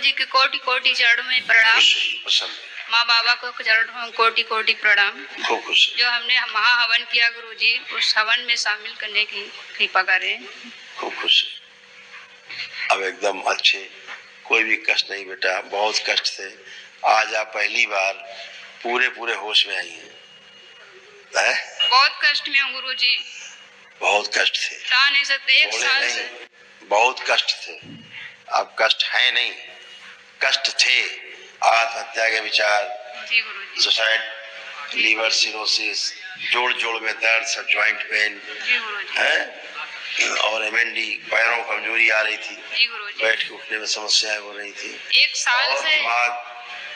जी के कोटि कोटि चरणों में प्रणाम। पसंद माँ बाबा को चरणों में कोटि कोटि प्रणाम। खूब खुश जो हमने महाहवन किया गुरु जी, उस हवन में शामिल करने की कृपा करें। खूब खुश। अब एकदम अच्छे, कोई भी कष्ट नहीं बेटा, बहुत कष्ट थे। आज आप पहली बार पूरे पूरे होश में आई हैं। बहुत कष्ट में हूँ गुरु जी, बहुत कष्ट थे, बता नहीं सकते। 1 साल से बहुत कष्ट थे। अब कष्ट है नहीं, कष्ट थे। आत्महत्या के विचार, जी गुरु जी, सुसाइड, लीवर सिरोसिस, जोड़ जोड़ में दर्द, सब ज्वाइंट पेन जी गुरु जी, है, और एमएनडी, पैरों में कमजोरी आ रही थी, जी गुरु जी, बैठ के उठने में समस्याएं हो रही थी। 1 साल से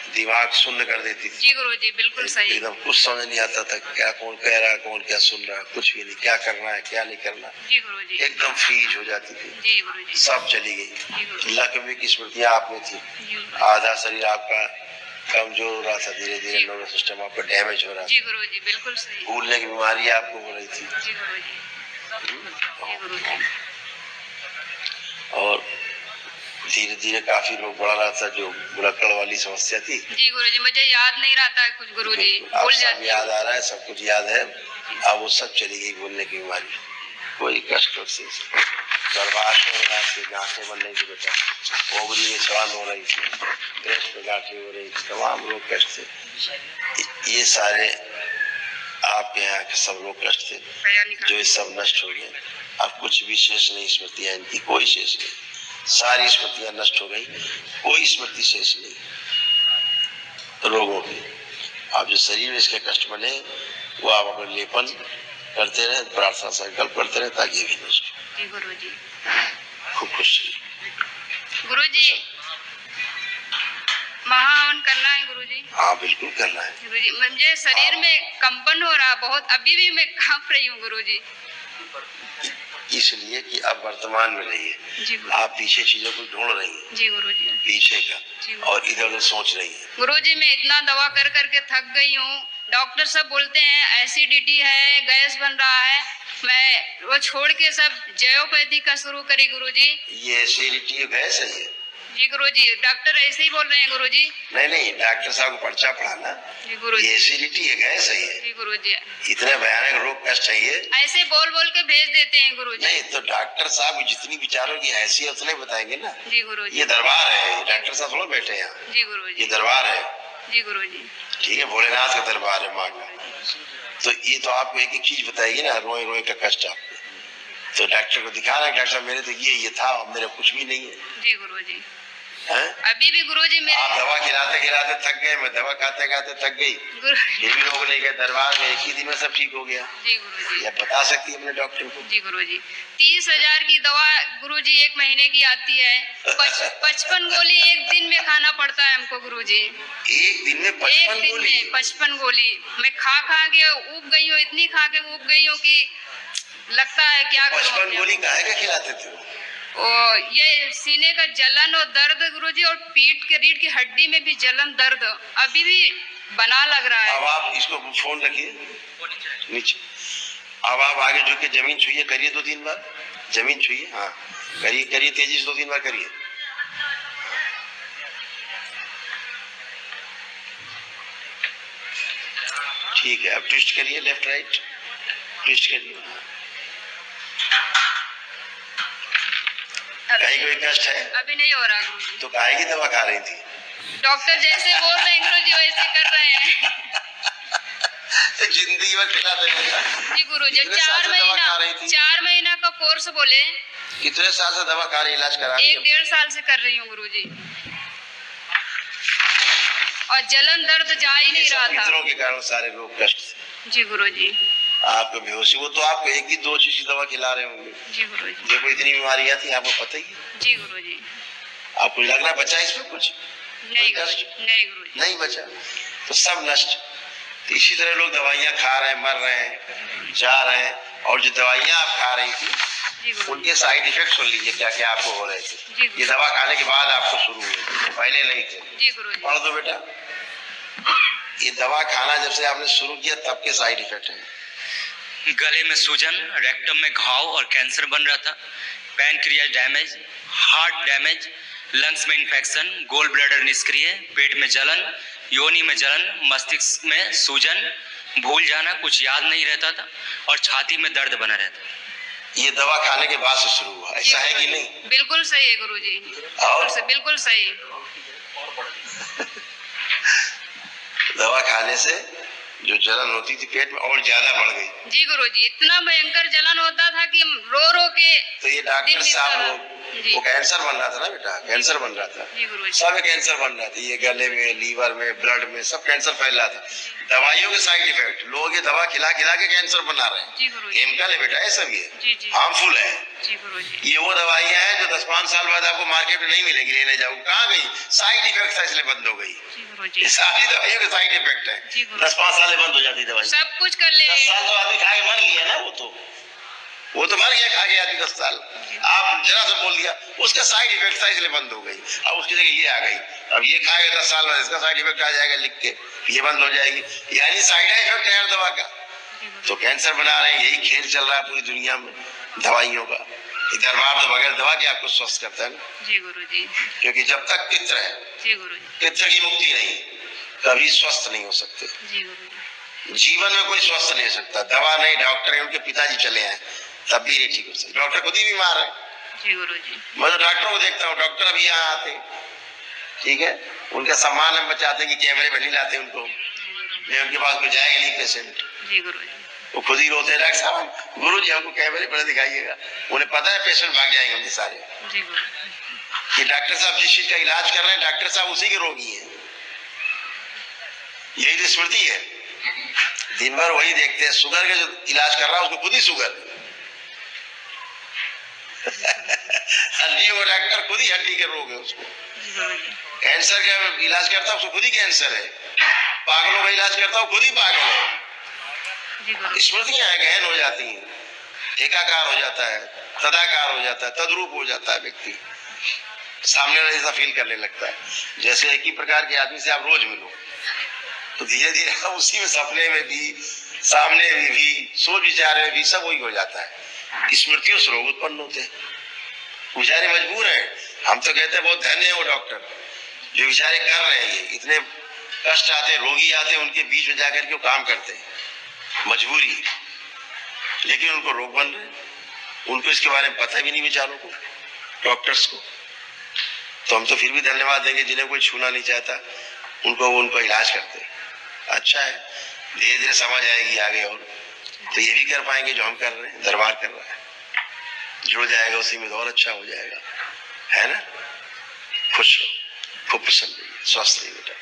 दिमाग शून्य कर देती थी। जी गुरु जी, बिल्कुल सही। एकदम कुछ समझ नहीं आता था, क्या कौन कह रहा है, कौन क्या सुन रहा है, कुछ भी नहीं, क्या करना है क्या नहीं करना। जी गुरु जी, एकदम फ्रीज हो जाती थी। जी गुरु जी, सब चली गई। लकवे की स्मृतियां आप में थी। आधा शरीर आपका कमजोर हो रहा था, धीरे धीरे नर्वस सिस्टम आपका डैमेज हो रहा था। जी गुरु जी, बिल्कुल सही। भूलने की बीमारी आपको हो रही थी। जी गुरु जी, जी गुरु जी। और धीरे धीरे काफी लोग बढ़ रहा था, जो बुढ़ाकड़ वाली समस्या थी। जी गुरु जी, मुझे याद नहीं रहता है कुछ गुरु जी, भूल जाती हूँ। याद आ रहा है, सब कुछ याद है। अब वो सब चली गई, भूलने की बीमारी। कोई कष्ट से गर्भाशय में से गांठें बन रही थी बेटा, ओवरी में सवाल हो रही थी, ब्रेस्ट पे गांठें हो रही थी, तमाम रोग कष्ट थे। ये सारे आपके यहाँ के सब लोग कष्ट थे, जो ये सब नष्ट हो गए। अब कुछ भी शेष नहीं, स्मृतियां इनकी कोई शेष नहीं, सारी स्मृतियां नष्ट हो गई, कोई स्मृति शेष नहीं रोगों की। आप जो शरीर में इसके कष्ट बने, वो आप अपने लेपन करते रहे, प्रार्थना संकल्प करते रहे, ताकि भी नष्ट हो। जी गुरु जी, खूब खुश गुरु जी। महाहवन करना है गुरु जी? हाँ बिल्कुल करना है गुरु जी। मुझे शरीर में कंपन हो रहा बहुत, अभी भी मैं कांप रही हूँ गुरु जी। इसलिए कि अब वर्तमान में रहिए, आप पीछे चीजों को ढूंढ रही हैं। जी गुरु जी, पीछे का, और इधर उधर सोच रही हैं। गुरु जी, मैं इतना दवा कर करके थक गई हूँ। डॉक्टर सब बोलते हैं एसिडिटी है, गैस बन रहा है, मैं वो छोड़ के सब जैवोपैथी का शुरू करी गुरु जी। ये एसिडिटी गैस है ये? जी गुरु जी, डॉक्टर ऐसे ही बोल रहे हैं गुरु जी। नहीं, डॉक्टर साहब को पर्चा पढ़ाना। जी गुरु जी, एसिडिटी है, गैस है ये? जी गुरु जी, इतने भयानक रोग कष्ट है ये? ऐसे बोल बोल के भेज देते हैं गुरु जी। नहीं तो डॉक्टर साहब जितनी विचारों की हैसियत उतने बताएंगे ना। जी गुरु जी, ये दरबार है, डॉक्टर साहब थोड़ा बैठे हैं यहाँ। जी गुरु जी, ये दरबार है। जी गुरु जी, ठीक है, भोलेनाथ का दरबार है माँ का। तो ये तो आपको एक एक चीज बताएगी ना, रोए रोए का कष्ट आपको। तो डॉक्टर को दिखा रहा है, डॉक्टर साहब मेरे तो ये था, मेरा कुछ भी नहीं है। जी गुरु जी, है? अभी भी गुरु जी मेरे, आप दवा खिलाते खिलाते थक गए, मैं दवा खाते खाते थक गई, ये भी लोग ले गए दरबार में, एक ही दिन में सब ठीक हो गया। जी गुरु जी, या बता सकती है अपने डॉक्टर को? जी गुरु जी, 30,000 की दवा गुरु जी 1 महीने की आती है। 55 गोली एक दिन में खाना पड़ता है हमको गुरु जी। एक दिन में 55 गोली मैं खा खा के ऊब गई हूँ, इतनी खा के ऊब गई हूँ कि लगता है क्या करूं। 55 गोली काहे का खिलाते थे? ये सीने का जलन और दर्द गुरुजी, और पीठ के रीढ़ की हड्डी में भी जलन दर्द अभी भी बना लग रहा है। अब आप इसको फोन रखिए नीचे। अब आप आगे झुक के जमीन छुइए, करिए 2-3 बार, जमीन छुइए। हाँ करिए तेजी से 2-3 बार करिए। ठीक है, अब ट्विस्ट करिए, लेफ्ट राइट ट्विस्ट करिए। कहीं कोई कष्ट है? अभी नहीं हो रहा गुरुजी। तो काहे की दवा खा रही थी? डॉक्टर जैसे बोल रहे हैं गुरुजी वैसे कर रहे हैं। जिंदगी भर खिलाते हैं। जी गुरुजी, 4 महीना का कोर्स बोले। कितने साल से दवा खा रही, इलाज करा रही? 1-1.5 साल से कर रही हूँ गुरुजी, और जलन दर्द जा ही नहीं रहा था। पितरों के कारण सारे रोग कष्ट। जी गुरुजी, आपको बेहोशी, वो तो आपको 1-2 चीज की दवा खिला रहे होंगे। जी गुरुजी, देखो इतनी बीमारियां थी, आपको पता ही है। जी गुरुजी, आपको लग रहा बचा इसमें कुछ? नहीं गुरुजी, नहीं गुरुजी, नहीं बचा, तो सब नष्ट। तो इसी तरह लोग दवाइयां खा रहे हैं, मर रहे हैं, जा रहे हैं, और जो दवाइयां आप खा रही थी उनके साइड इफेक्ट सुन लीजिए क्या क्या आपको हो रहे थे। ये दवा खाने के बाद आपको शुरू हुए, पहले नहीं थे। जी गुरुजी, पढ़ दो बेटा। ये दवा खाना जब से आपने शुरू किया तब के साइड इफेक्ट है। गले में सूजन, रेक्टम में घाव और कैंसर बन रहा था, pancreas damage, heart damage, lungs में इन्फेक्शन, गोल ब्लैडर निष्क्रिय, पेट में जलन, योनि में जलन, मस्तिष्क में सूजन, भूल जाना, कुछ याद नहीं रहता था और छाती में दर्द बना रहता था। ये दवा खाने के बाद से शुरू हुआ, ऐसा है कि नहीं? बिल्कुल सही है गुरुजी, और बिल्कुल सही। दवा खाने से जो जलन होती थी पेट में और ज्यादा बढ़ गई। जी गुरुजी, इतना भयंकर जलन होता था कि रो रो के। तो ये डॉक्टर साहब लोग, जी। वो कैंसर बन रहा था ना बेटा, कैंसर बन रहा था, जी गुरुजी। सब कैंसर बन रहा था, ये गले में, लीवर में, ब्लड में, सब कैंसर फैल रहा था। दवाइयों के साइड इफेक्ट, लोग ये दवा खिला खिला के कैंसर बना रहे हैं। जी गुरुजी। केमिकल है बेटा, ये सब ये जी जी हार्मफुल है। जी गुरुजी। ये वो दवाइयां हैं जो 10-5 साल बाद आपको मार्केट में नहीं मिलेगी, लेने जाओ, कहाँ गई? साइड इफेक्ट था इसलिए बंद हो गई। जी गुरुजी। ये सारी दवाइयों के साइड इफेक्ट है। जी गुरुजी। 10-5 साल में बंद हो जाती दवाई। सब कुछ कर ले। 10 साल तो आदमी खा के मर गया ना, वो तो मर गया खा के आदमी 10 साल। आप जरा सा बोल दिया, उसका साइड इफेक्ट था इसलिए बंद हो गई। अब उसकी जगह ये आ गई, अब ये खाएगा 10 साल बाद इसका साइड इफेक्ट आ जाएगा लिख के, ये बंद हो जाएगी। यानी साइड इफेक्ट है हर दवा का। तो कैंसर बना रहे हैं, यही खेल चल रहा है पूरी दुनिया में दवाइयों का। दरबार तो बगैर दवा के आपको स्वस्थ करता है ना। जी गुरुजी। क्योंकि जब तक पित्र है, जी गुरुजी। पित्र की मुक्ति नहीं, कभी स्वस्थ नहीं हो सकते। जी गुरुजी। जीवन में कोई स्वस्थ नहीं हो सकता। दवा नहीं, डॉक्टर है, उनके पिताजी चले आए तब भी नहीं ठीक हो सकते। डॉक्टर खुद ही बीमार है। जी गुरुजी। मैं तो डॉक्टर को देखता हूँ, डॉक्टर अभी यहाँ आते, ठीक है, उनका सम्मान हम बचाते हैं कि कैमरे में नहीं लाते उनको, नहीं उनके पास कोई जाएगा नहीं पेशेंट, जी गुरुजी। वो खुद ही रोते हैं, डॉक्टर साहब गुरुजी हमको कैमरे पर दिखाइएगा। उन्हें पता है पेशेंट भाग जाएंगे उनके सारे, जी गुरुजी। कि डॉक्टर साहब जिस चीज का इलाज कर रहे हैं, डॉक्टर साहब उसी के रोगी हैं। यही तो स्मृति है। दिन भर वही देखते हैं, शुगर का जो इलाज कर रहा है उसको खुद ही शुगर हड्डी वो डॉक्टर खुद ही हड्डी के रोग है उसको। कैंसर का इलाज करता है उसको खुद ही कैंसर है। पागलों का इलाज करता है खुद ही पागल है। स्मृतियां है, गहन हो जाती हैं, एकाकार हो जाता है, तदाकार हो जाता है, तद्रूप हो जाता है व्यक्ति, सामने वाला जैसा फील करने लगता है। जैसे एक ही प्रकार के आदमी से आप रोज मिलो तो धीरे धीरे उसी में सपने में भी, सामने में भी, सोच विचार में भी सब वही हो जाता है। स्मृतियों से रोग उत्पन्न होते हैं। बेचारे मजबूर हैं। हम तो कहते हैं बहुत धन्य है वो डॉक्टर जो बेचारे कर रहे हैं। ये इतने कष्ट आते, रोगी आते, उनके बीच में जाकर के वो काम करते हैं, मजबूरी, लेकिन उनको रोग बन रहे, उनको इसके बारे में पता भी नहीं बेचारों को, डॉक्टर्स को। तो हम तो फिर भी धन्यवाद देंगे जिन्हें कोई छूना नहीं चाहता, उनको इलाज करते। अच्छा है, धीरे धीरे समझ आएगी आगे और तो ये भी कर पाएंगे जो हम कर रहे हैं, दरबार कर रहा है, जुड़ जाएगा उसी में, और अच्छा हो जाएगा, है ना। खुश हो, खूब प्रसन्न रहिए, स्वस्थ रहिए बेटा।